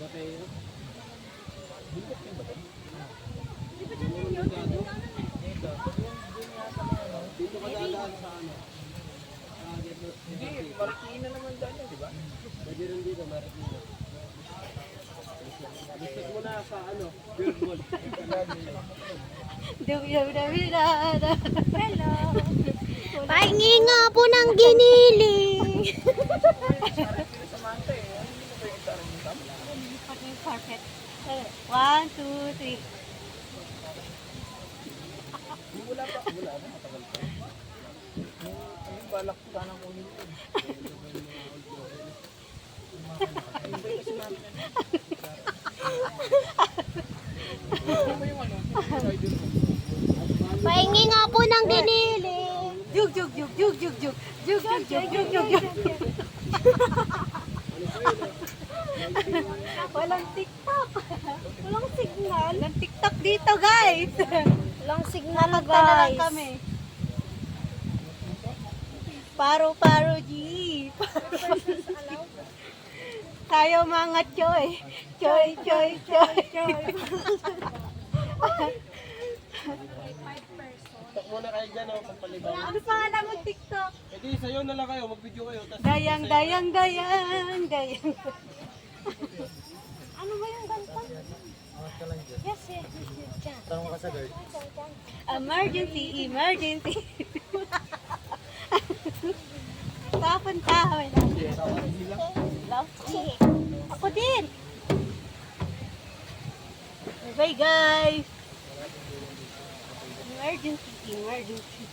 Mateo. Di ba dyan yun yun? Dito ka dadaan sa ano? Hindi, Marikina naman dyan, di ba? Pwede rin dito, Marikina. Gusto mo na sa ano? Beard Mall. Hello. Pahingi nga po ng giniling. Samantha eh. Ano ba yung sarang yung tama? Pati yung carpet. 1, 2, 3. Wala pa, matagal pa. Yung balak ko sana kunin yun. Pahingi nga po ng giniling. Jug, jug, jug, jug, jug, jug. Jug, jug, jug, jug, jug, jug. Walang TikTok. Walang signal. Walang TikTok dito, guys. Walang signal, Nakanta na lang guys. kami. Paro-paro, G. Tayo mga choy. Choy, choy, choy, choy. TikTok muna kayo dyan, oh, pampaliban. Ano pangalan mo TikTok? E di, sayo na lang kayo, mag-video kayo. Tas Dayang, dayang, dayang, dayang. Ano ba yung ganta? Yes, yes, yes. Tanong ka sa girl. Emergency, emergency. Tapon tawin. Ako din. Bye guys. Emergency, emergency.